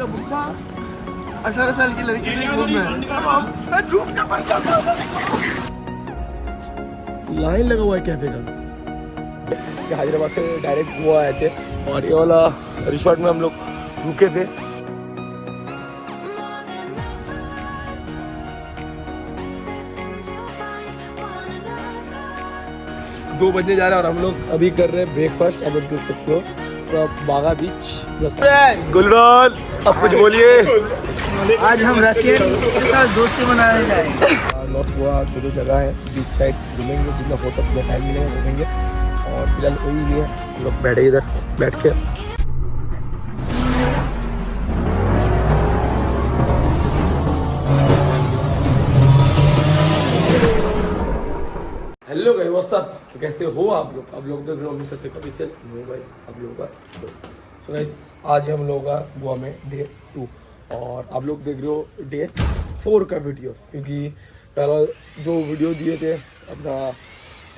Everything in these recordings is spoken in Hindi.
का बुढ़ा 18 साल की लड़की नहीं घूम रहा है। लाइन लगा हुआ है कैफे का। हैदराबाद से डायरेक्ट गोवा आए थे और ये वाला रिसोर्ट में हम लोग रुके थे। दो बजने जा रहे हैं और हम लोग अभी कर रहे हैं ब्रेकफास्ट। अब देख सकते हो तो बागा बीच गुलरान, अब कुछ बोलिए। आज हम रशियन के साथ दोस्ती मनाने जाएंगे। नॉर्थ गोवा जो जगह है बीच साइड घूमेंगे, जितना हो सकता है टाइम मिलेगा घूमेंगे। और फिलहाल वही लिए हम लोग बैठे इधर बैठ के। Hello guys, what's up. तो कैसे हो आप लोग? आप लोग देख रहे हो मिस्टर से कभी से नो गाइस आप लोगों का। तो गाइस आज हम लोगों का गोवा में डे 2 और आप लोग देख रहे हो डे 4 का वीडियो, क्योंकि पहला जो वीडियो दिए थे अपना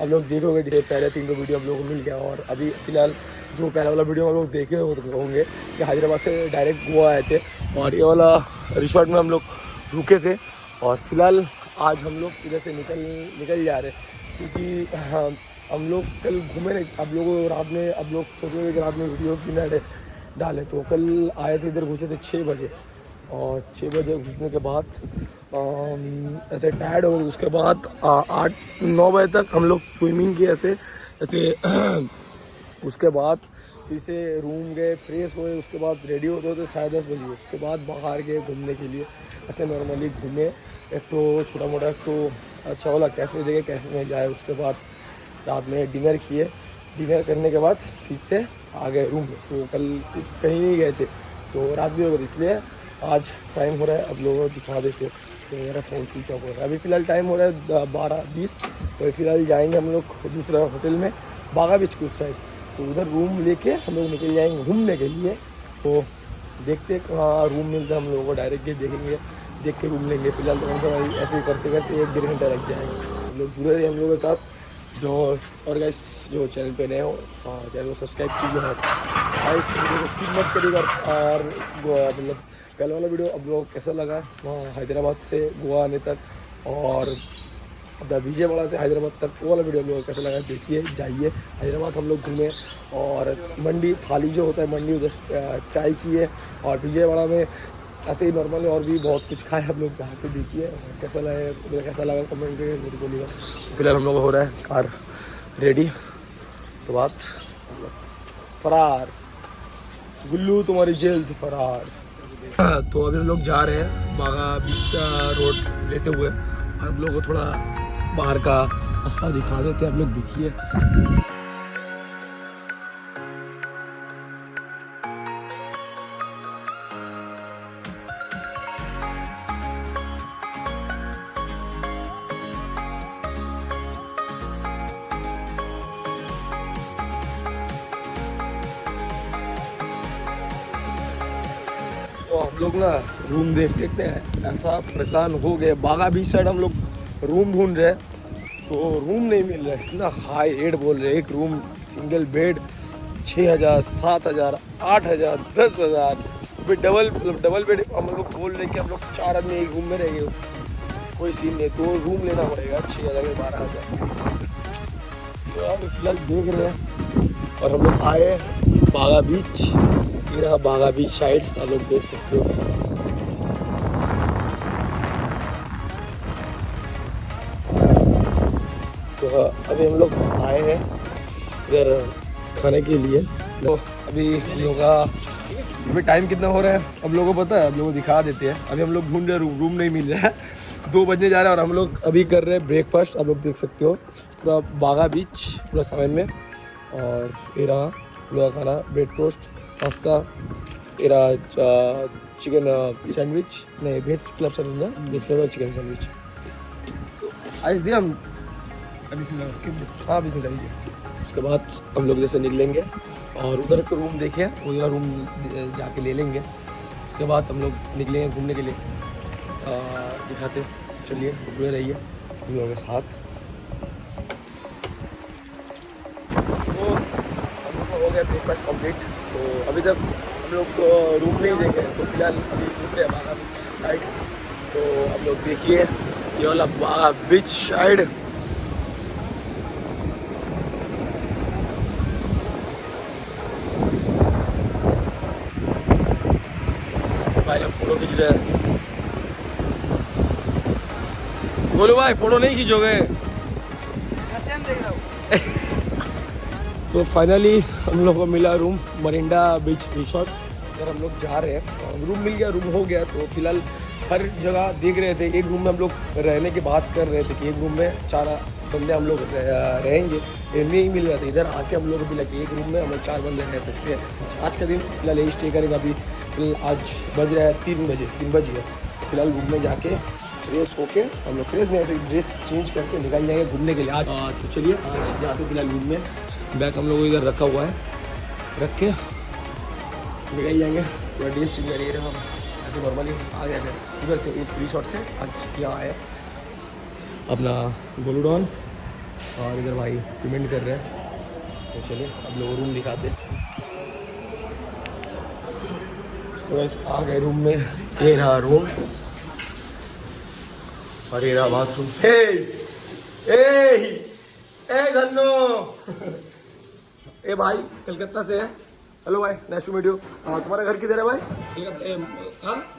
आप लोग देखोगे पहले 3 वीडियो आप लोगों को मिल गया। और अभी फिलहाल जो पहला वाला वीडियो हम लोग देखे होंगे कि हैदराबाद से डायरेक्ट गोवा आए थे और ये वाला रिसोर्ट में हम लोग रुके थे। और फिलहाल आज हम लोग इधर से निकल जा रहे हैं, क्योंकि हम लोग कल घूमे नहीं। आप लोगों रात में आप लोग सोचोगे कि रात में वीडियो बिना डाले, तो कल आए थे इधर घुसे थे 6 बजे और 6 बजे घुसने के बाद ऐसे टायर्ड हो गए। उसके बाद 8-9 बजे तक हम लोग स्विमिंग किए ऐसे उसके बाद फिर से रूम गए, फ्रेश हुए, उसके बाद रेडी होते होते 10:30 बजे। उसके बाद बाहर गए घूमने के लिए। ऐसे नॉर्मली घूमे, एक तो छोटा मोटा एक तो अच्छा वाला कैफ़े देखे, कैफ़े में जाए। उसके बाद रात में डिनर किए, डिनर करने के बाद फिर से आ गए रूम में। तो कल कहीं नहीं गए थे तो रात भी हो गई, इसलिए आज टाइम हो रहा है अब लोगों को दिखा देते। तो मेरा फ़ोन स्विच ऑफ हो रहा है। अभी फ़िलहाल टाइम हो रहा है 12:20। तो फिलहाल जाएंगे हम लोग दूसरा होटल में बागा बीच के उस साइड। तो उधर रूम लेके हम लोग निकल जाएंगे घूमने के लिए। तो देखते कहाँ रूम मिलता है हम लोगों को, डायरेक्ट देखेंगे, देख के रूम लेंगे। फिलहाल तो हम ऐसे ही करते करते 1-1.5 घंटा लग जाएंगे। हम लोग जुड़े रहे हम लोगों के साथ। जो और गाइस जो चैनल पे नए हो चैनल को सब्सक्राइब कीजिए और स्किप मत करिएगा। और मतलब कल वाला वीडियो अब लोग कैसा लगा वहाँ हैदराबाद से गोवा आने तक और अपना विजयवाड़ा से हैदराबाद तक, वो वाला वीडियो लोगों को कैसा लगा देखिए, जाइए। हैदराबाद हम लोग घूमे और मंडी थाली जो होता है मंडी उधर ट्राई किए। और विजयवाड़ा में ऐसे ही नॉर्मली और भी बहुत कुछ खाए हम लोग, जहाँ पे देखिए कैसा लगा कमेंट करके मेरे को बोलिएगा। फिलहाल हम लोग हो रहा है कार रेडी। तो बात फरार गुल्लू तुम्हारी जेल से फरार। तो अभी हम लोग जा रहे हैं बागा बीच रोड लेते हुए और हम लोग को थोड़ा बाहर का रास्ता दिखा देते हैं। आप लोग देखिए तो हम लोग ना रूम देखते हैं, ऐसा परेशान हो गए। बागा बीच साइड हम लोग रूम ढूंढ रहे हैं तो रूम नहीं मिल रहा है। इतना हाई रेट बोल रहे हैं। एक रूम सिंगल बेड 6,000, 7,000, 8,000, 10,000। फिर डबल बेड हम लोग बोल रहे हैं कि हम लोग 4 आदमी एक रूम में रहेंगे, कोई सीन नहीं। तो रूम लेना पड़ेगा 6,000 में 12,000। तो हम फिलहाल देख रहे हैं और हम लोग आए बागा बीच। ये रहा बागा बीच साइड, आप लोग देख सकते हो। तो अभी हम लोग आए हैं इधर खाने के लिए। तो अभी हम लोग का अभी टाइम कितना हो रहा है अब लोगों को पता है, अब लोगों को दिखा देते हैं। अभी हम लोग ढूंढ रहे हैं, रूम नहीं मिल रहा है। 2 बजने जा रहे हैं और हम लोग अभी कर रहे हैं ब्रेकफास्ट। आप लोग देख सकते हो पूरा बागा बीच पूरा सामान में। और ये रहा पूरा खाना, ब्रेड टोस्ट, पास्ता, ये रहा चिकन सैंडविच, नहीं वेज क्लब सैंडविच ना, वेज क्लब चिकन सैंडविच। तो आइस दिया हम हाँ बिस्मिल्लाह लीजिए। उसके बाद हम लोग जैसे निकलेंगे और उधर एक रूम देखे, उधर रूम जाके ले लेंगे। उसके बाद हम लोग निकलेंगे घूमने के लिए। दिखाते, चलिए जुड़े रहिए हम लोगों के साथ। तो हम लोग हो गया ब्रेकफास्ट कंप्लीट। तो अभी तक हम लोग रूम नहीं देंगे, तो फिलहाल अभी घूम रहे हमारा बीच साइड। तो आप लोग देखिए ये वाला बीच साइड। भाई लोग फोटो खींच रहे हैं। बोलो भाई फोटो नहीं खींचोगे? तो फाइनली हम लोग को मिला रूम मरिंडा बीच रिसोर्ट। अगर हम लोग जा रहे हैं, रूम मिल गया, रूम हो गया। तो फिलहाल हर जगह देख रहे थे। एक रूम में हम लोग रहने की बात कर रहे थे कि एक रूम में 4 बंदे हम लोग रहेंगे, नहीं मिल रहा था। इधर आके हम लोग को मिला कि एक रूम में हम लोग 4 बंदे रह सकते हैं। आज का दिन फिलहाल यही स्टे करेगा। अभी आज बज रहा है 3 बजे, 3 बज गया। फिलहाल रूम में जाके फ्रेश होके हम लोग फ्रेश नहीं, ऐसे ड्रेस चेंज करके निकल जाएंगे घूमने के लिए आज। तो चलिए आज जाते फिलहाल रूम में। बैग हम लोग इधर रखा हुआ है, रख के निकल जाएंगे। पूरा ड्रेस चेंज करिए। हम ऐसे नॉर्मली आ गए थे उधर से, इस रिसोर्ट से आज यहाँ आए अपना गोलूडॉन। और इधर भाई पेमेंट कर रहे हैं। तो चलिए अब लोग रूम दिखाते। तो आ गए रूम में। ये रहा रूम और ये रहा बाथरूम। ए धन्नो ए भाई कलकत्ता से है। हेलो भाई, नाइस टू मीट यू। तुम्हारा घर किधर है भाई?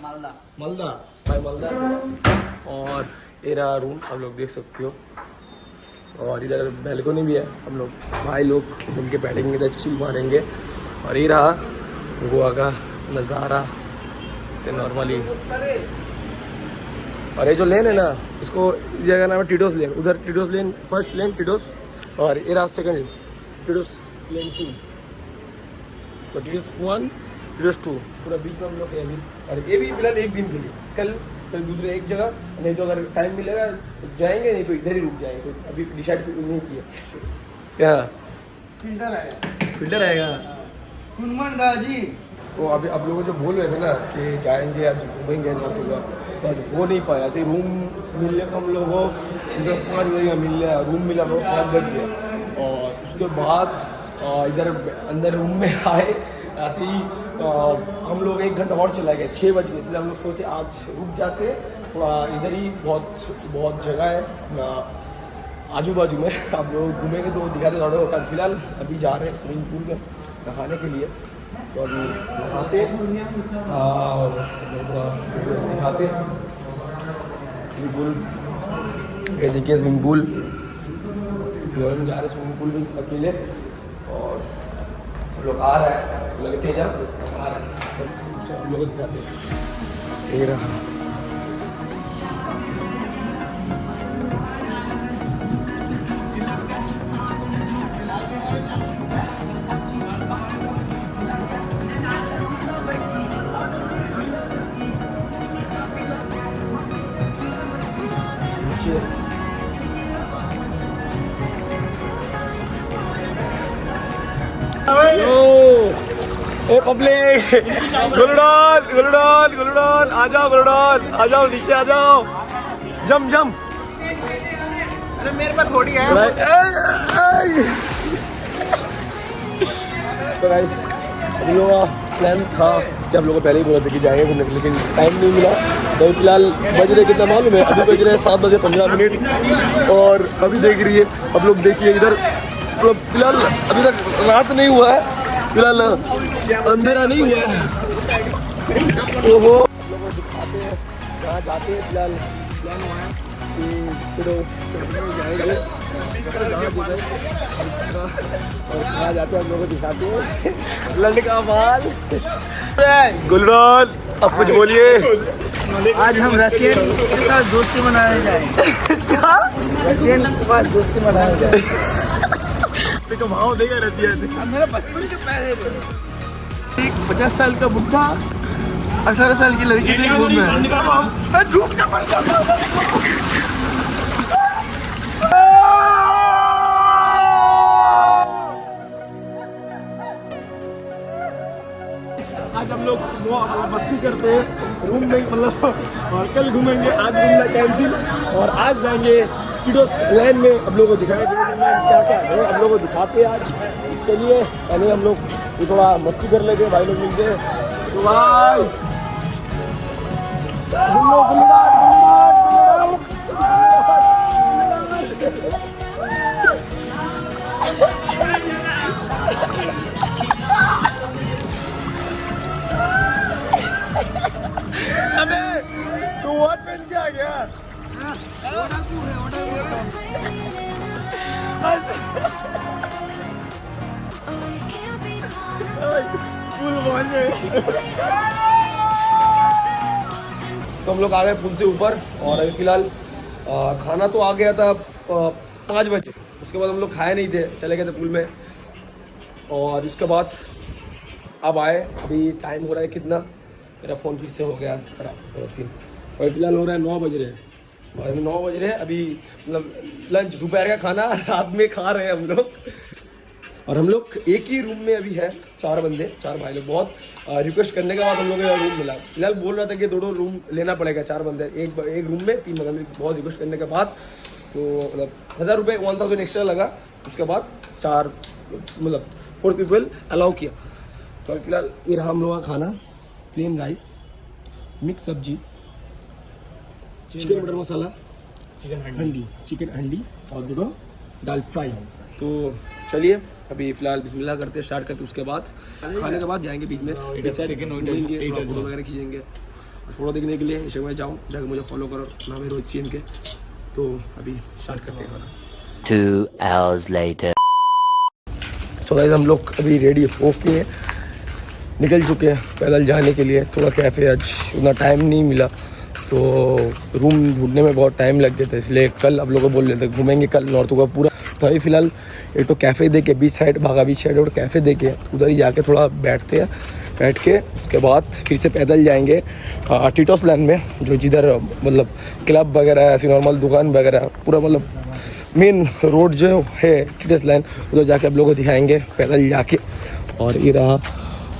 मालदा। मालदा भाई, मालदा से। और ये रहा रूम, आप लोग देख सकते हो। और इधर बैल्कनी भी है। हम लोग भाई लोग घूम के बैठेंगे, इधर चिल मारेंगे। और ये रहा गोवा का नज़ारा से नॉर्मली। और ये जो लेन है ना, इसको इस जगह नाम है टिटोस लेन। उधर टिटोस लेन, फर्स्ट लेन टिटोस, और ये रहा सेकंड टिटोस लेन 2। तो टिटोस 1 टिटोस 2 पूरा बीच में हम लोग हैं अभी। और ये भी फिलहाल एक दिन के लिए, कल दूसरे एक जगह, नहीं तो अगर टाइम मिलेगा तो जाएंगे, नहीं तो इधर ही रुक जाएंगे। तो अभी डिसाइड नहीं किया। क्या फिल्टर आएगा? गाजी। तो अभी आप लोग जो बोल रहे थे ना कि जाएंगे आज घूमेंगे नॉर्थ गोवा, पर वो नहीं पाया। ऐसे रूम मिलने को हम लोगों को जब 5 बजे का मिल गया, रूम मिला हम लोग 5 बज गया। और उसके बाद इधर अंदर रूम में आए, ऐसे ही हम लोग 1 घंटा और चला गया, 6 बज गए। इसलिए हम लोग सोचे आज रुक जाते, थोड़ा इधर ही बहुत जगह है आजू बाजू में, आप लोग घूमेंगे तो दिखाते थोड़ा। फिलहाल अभी जा रहे हैं स्विमिंग पूल में नहाने के लिए। तो अभी नहाते दिखाते स्विमिंग पूल। ये देखिए स्विमिंग पूल, हम जा रहे हैं स्विमिंग पूल में अकेले। और हम लोग आ रहा है, हम लोग तेजा आ रहा है, हम लोग दिखाते हैं। ये रहा पब्लिक। गुलडॉन गुलडॉन गुलडॉन आ जाओ, गुलडॉन आ जाओ, नीचे आ जाओ, जम जम। अरे मेरे पास थोड़ी है। तो गाइस हम लोगों का प्लान था कि हम लोग को पहले ही बोला था कि जाएंगे घूमने, लेकिन टाइम नहीं मिला। तो फिलहाल बज रहे कितना मालूम है? अभी बज रहे हैं 7 बजे 15 मिनट। और अभी देख रही है, अब लोग देखिए इधर, मतलब फिलहाल अभी तक रात नहीं हुआ है, फिलहाल अंधेरा नहीं हुआ है। ओहो लोगों को दिखाते हैं जहाँ जाते हैं। फिलहाल प्लान हुआ है कि जाएंगे और कहाँ जाते हैं हम लोगों को दिखाते हैं। लड़का माल गुलडॉन, अब कुछ बोलिए। आज हम रशियन के साथ दोस्ती मनाने जाएंगे। रशियन के पास दोस्ती मनाने जाएंगे। देखो भाव देगा रशियन। मेरा बचपन के पैसे थे। 50 साल का बुढ़ा 18 साल की लड़की के घूम रहा है। आज हम लोग मस्ती करते हैं रूम में, मतलब और कल घूमेंगे, आज घूमना कैंसिल। और आज जाएंगे टिटोस लेन में, हम लोग को दिखाएंगे क्या क्या है, हम लोग को दिखाते हैं आज। चलिए पहले हम लोग थोड़ा मस्ती कर लेंगे, भाई लोग मिलते हैं। तो भाई अबे तू वॉच पहन के आ गया तो हम लोग आ गए पुल से ऊपर और अभी फिलहाल खाना तो आ गया था 5 बजे। उसके बाद हम लोग खाए नहीं थे, चले गए थे पुल में। और उसके बाद अब आए, अभी टाइम हो रहा है कितना, मेरा फ़ोन फिर से हो गया खराब सीन। और फिलहाल हो रहा है 9 बज रहे हैं और अभी 9 बज रहे हैं। अभी मतलब लंच दोपहर का खाना रात में खा रहे हैं हम लोग। और हम लोग एक ही रूम में अभी है, 4 बंदे, 4 भाई लोग। बहुत रिक्वेस्ट करने के बाद हम लोग को रूम मिला। फिलहाल बोल रहा था कि 2 रूम लेना पड़ेगा, 4 बंदे एक रूम में 3 बंदे। बहुत रिक्वेस्ट करने के बाद तो मतलब 1000 रुपये 1000 एक्स्ट्रा लगा। उसके बाद 4 मतलब 4 पीपल अलाउ किया। तो फिलहाल ये रहा हम लोग का खाना, प्लेन राइस, मिक्स सब्जी, चिकन बटर मसाला, चिकन हंडी और 2 दाल फ्राई। तो चलिए अभी फिलहाल बिस्मिल्लाह करते स्टार्ट करते, उसके बाद खाने के बाद जाएंगे बीच में फोटो वगैरह खींचेंगे। फोटो देखने के लिए इंस्टाग्राम में जाओ, जाकर मुझे फॉलो करो, नाम है रोहित चीन के। तो अभी स्टार्ट करते हैं खाना। 2 hours later. सो गाइस हम लोग अभी रेडी होके निकल चुके हैं पैदल जाने के लिए। थोड़ा कैफ़े आज उतना टाइम नहीं मिला तो रूम ढूंढने में बहुत टाइम लग गया था, इसलिए कल आप लोगों को बोल रहे थे घूमेंगे कल नॉर्थ का पूरा। तो अभी फिलहाल एक तो कैफ़े दे के बीच साइड, भागा बीच साइड और कैफ़े दे के उधर ही जाके थोड़ा बैठते हैं। बैठ के उसके बाद फिर से पैदल जाएंगे टीटोस लैंड में, जो जिधर मतलब क्लब वगैरह है, ऐसी नॉर्मल दुकान वगैरह पूरा मतलब मेन रोड जो है टीटोस लैंड, उधर जाके आप लोगों को दिखाएंगे पैदल जाके। और ये रहा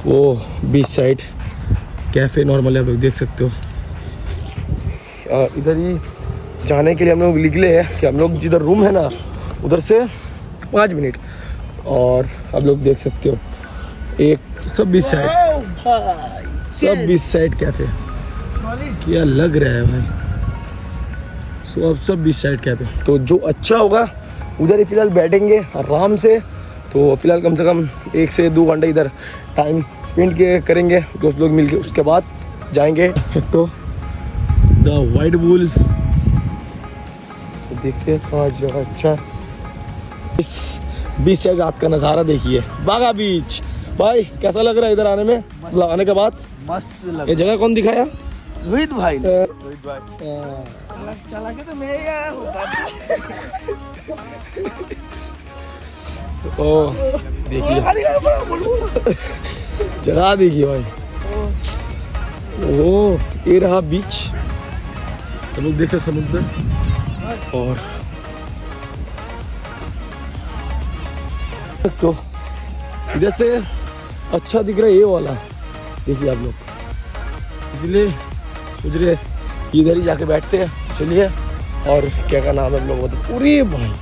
वो बीच साइड कैफ़े, नॉर्मल आप लोग देख सकते हो। इधर ही जाने के लिए हम लोग निकले हैं कि हम लोग जिधर रूम है ना उधर से 5 मिनट। और आप लोग देख सकते हो एक सब बीच साइड कैफ़े, क्या लग रहा है भाई। सो अब सब बीच साइड कैफ़े, तो जो अच्छा होगा उधर ही फिलहाल बैठेंगे आराम से। तो फिलहाल कम से कम 1 से 2 घंटे इधर टाइम स्पेंड करेंगे दोस्त लोग मिलके। उसके बाद जाएंगे तो द वाइट बुल, तो देखते हैं कहाँ जगह अच्छा। इस बीच साइड रात का नज़ारा देखिए, बागा बीच। भाई कैसा लग रहा है इधर आने में, मतलब आने के बाद? मस्त लग। ये जगह कौन दिखाया? रोहित भाई। चला के तो मैं ही आया ओ देखिए जगह देखिए भाई। ओ ये रहा बीच, हम लोग देख सकते समुद्र। और तो इधर से अच्छा दिख रहा है ये वाला, देखिए आप लोग, इसलिए सोच रहे इधर ही जाके बैठते हैं। चलिए, और क्या का नाम है हम लोग, पूरे भाई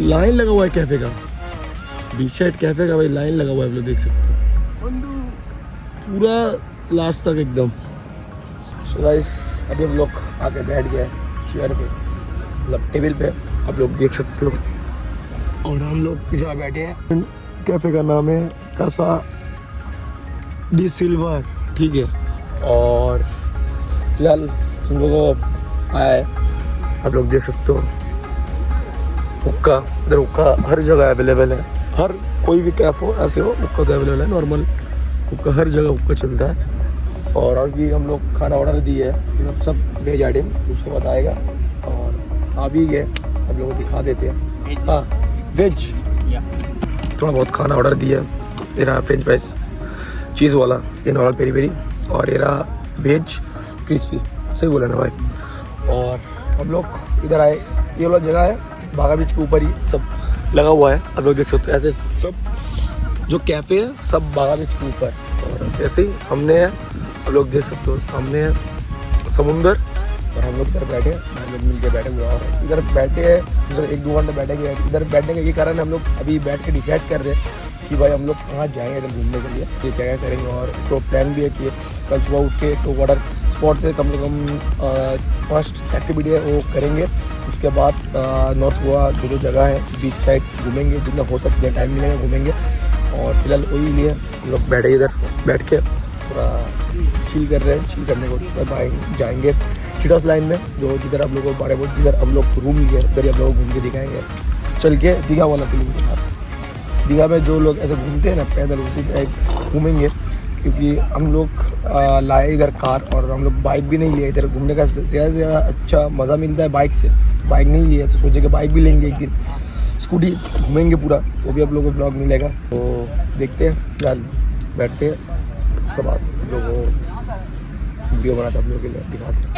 लाइन लगा हुआ है कैफे का, बीच साइड कैफे का भाई लाइन लगा हुआ है, आप लोग देख सकते हो पूरा लास्ट तक एकदम। सो गाइस अभी हम लोग आके बैठ गए चेयर पे, मतलब टेबल पे, आप लोग देख सकते हो। और हम लोग जहाँ बैठे हैं कैफ़े का नाम है कासा डी सिल्वर, ठीक है। और फिलहाल हम लोग आया है, आप लोग देख सकते हो हुक्का, इधर हुक्का हर जगह अवेलेबल है, हर कोई भी कैफ़े हो ऐसे हो हुक्का तो अवेलेबल है, नॉर्मल हुक्का हर जगह हुक्का चलता है। और अभी हम लोग खाना ऑर्डर दिए है, मतलब सब वेज आइटम, उसके बाद आएगा। और आ भी गए, आप लोगों को दिखा देते हैं। हाँ वेज, थोड़ा बहुत खाना ऑर्डर दिया है। ये रहा फ्रेंच फ्राइज चीज़ वाला, ये नॉर्मल पेरी पेरी, और ये रहा वेज क्रिस्पी, सही बोला ना भाई। और हम लोग इधर आए, ये वाला जगह है बागा बीच के ऊपर ही सब लगा हुआ है, आप लोग देख सकते हो। ऐसे सब जो कैफ़े है सब बागा बीच के ऊपर, और ऐसे ही सामने है, आप लोग देख सकते हो सामने है समुंदर। और हम लोग इधर बैठे, हम लोग मिल के बैठे हुए, और इधर बैठे हैं, इधर 1-2 घंटे बैठेंगे। इधर बैठने का ये कारण है हम लोग अभी बैठ के डिसाइड कर रहे हैं कि भाई हम लोग कहाँ जाएंगे इधर घूमने के लिए, ये क्या क्या करेंगे। और तो प्लान भी है कि कल सुबह उठ के तो वाटर स्पॉट से कम फर्स्ट एक्टिविटी है वो करेंगे। उसके बाद नॉर्थ गोवा जो जगह है बीच साइड घूमेंगे, जितना हो सकता है टाइम मिलेगा घूमेंगे। और फिलहाल वही लिए हम लोग बैठे इधर बैठ के पूरा चिल कर रहे हैं। चिल करने को उसके बाद जाएंगे टिटोस लाइन में, जो जिधर आप लोगों को बड़े बहुत जिधर हम लोग रूम लिए उधर आप लोग घूम के दिखाएंगे, चल के दीघा वाला फिल्म के साथ। दीघा में जो लोग ऐसे घूमते हैं ना पैदल, उसी टाइप घूमेंगे, क्योंकि हम लोग लाए इधर कार और हम लोग बाइक भी नहीं लिए। इधर घूमने का ज़्यादा से ज़्यादा अच्छा मज़ा मिलता है बाइक से, बाइक नहीं लिया तो सोचे कि बाइक भी लेंगे एक दिन, स्कूटी घूमेंगे पूरा, तो भी आप लोगों को ब्लॉग मिलेगा। तो देखते हैं फिलहाल बैठते हैं, उसके बाद हम लोग वीडियो बनाते हैं आप लोगों के लिए दिखाते हैं।